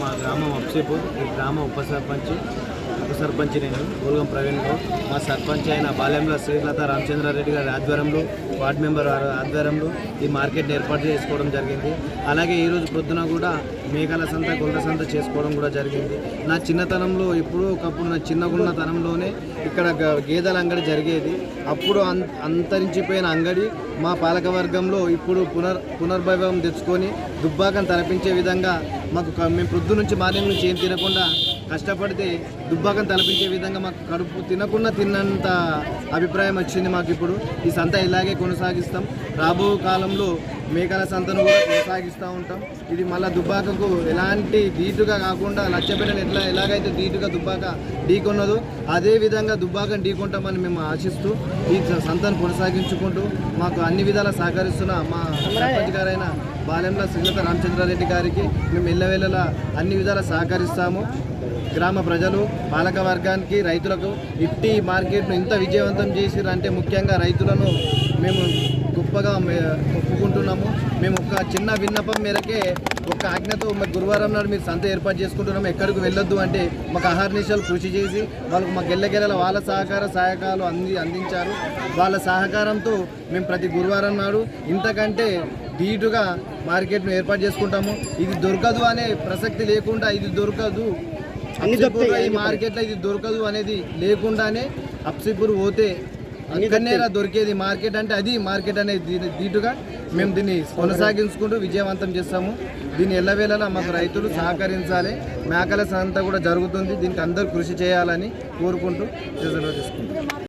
మా గ్రామం అప్సీపూర్. ఈ గ్రామ ఉప సర్పంచ్ నేను గోల్గం ప్రవీణ్ గౌడ్. మా సర్పంచ్ అయిన బాలెంల శ్రీలత రామచంద్రారెడ్డి గారి ఆధ్వర్యంలో, వార్డు మెంబర్ ఆధ్వర్యంలో ఈ మార్కెట్ని ఏర్పాటు చేసుకోవడం జరిగింది. అలాగే ఈరోజు పొద్దున కూడా మేకల సంత, గొల్ల సంత చేసుకోవడం కూడా జరిగింది. నా చిన్నతనంలో ఎప్పుడో ఒకప్పుడు నా చిన్నగున్న తనంలోనే ఇక్కడ గేదెల అంగడి జరిగేది. అప్పుడు అంతరించిపోయిన అంగడి మా పాలకవర్గంలో ఇప్పుడు పునర్భైభవం తెచ్చుకొని దుబ్బాకను తలపించే విధంగా మాకు మేము పొద్దు నుంచి మార్నింగ్ నుంచి ఏం తినకుండా కష్టపడితే దుబ్బాకను తలపించే విధంగా మాకు కడుపు తిన్నంత అభిప్రాయం వచ్చింది మాకు. ఇప్పుడు ఈ సంత ఇలాగే కొనసాగిస్తాం. రాబో కాలంలో మేకల సంతను కూడా కొనసాగిస్తూ ఉంటాం. ఇది మళ్ళీ దుబ్బాకకు ఎలాంటి ధీటుగా కాకుండా లచ్చపేటను ఎలాగైతే ధీటుగా దుబ్బాక ఢీకొన్నదో అదే విధంగా దుబ్బాకను ఢీకొంటామని మేము ఆశిస్తూ ఈ సంతను కొనసాగించుకుంటూ మాకు అన్ని విధాలా సహకరిస్తున్న మా సర్పంచ్ గారైన బాలెంల శ్రీలత రామచంద్రారెడ్డి గారికి మేము ఎల్లవేళలా అన్ని విధాలా సహకరిస్తాము. గ్రామ ప్రజలు, పాలక వర్గానికి, రైతులకు ఇట్టి మార్కెట్ను ఇంత విజయవంతం చేసిరంటే ముఖ్యంగా రైతులను మేము గొప్పగా ఒప్పుకుంటున్నాము. మేము ఒక చిన్న విన్నపం మేరకే ఒక ఆజ్ఞతో గురువారం నాడు మీరు సంత ఏర్పాటు చేసుకుంటున్నాము, ఎక్కడికి వెళ్ళొద్దు అంటే మాకు అహర్నిశలు కృషి చేసి వాళ్ళకు మా గెల్లగెల వాళ్ళ సహాయకాలు అందించారు. వాళ్ళ సహకారంతో మేము ప్రతి గురువారం నాడు ఇంతకంటే ధీటుగా మార్కెట్ను ఏర్పాటు చేసుకుంటాము. ఇది దొరకదు అనే ప్రసక్తి లేకుండా, ఇది దొరకదు ఈ మార్కెట్లో ఇది దొరకదు అనేది లేకుండానే అప్సీపూర్ పోతే అక్కడనే దొరికేది మార్కెట్ అంటే అది మార్కెట్ అనేది ధీటుగా మేము దీన్ని కొనసాగించుకుంటూ విజయవంతం చేస్తాము. దీన్ని ఎల్లవేళలా మాకు రైతులు సహకరించాలి. మేకల సంత కూడా జరుగుతుంది, దీనికి అందరూ కృషి చేయాలని కోరుకుంటూ చేసుకుంటాం.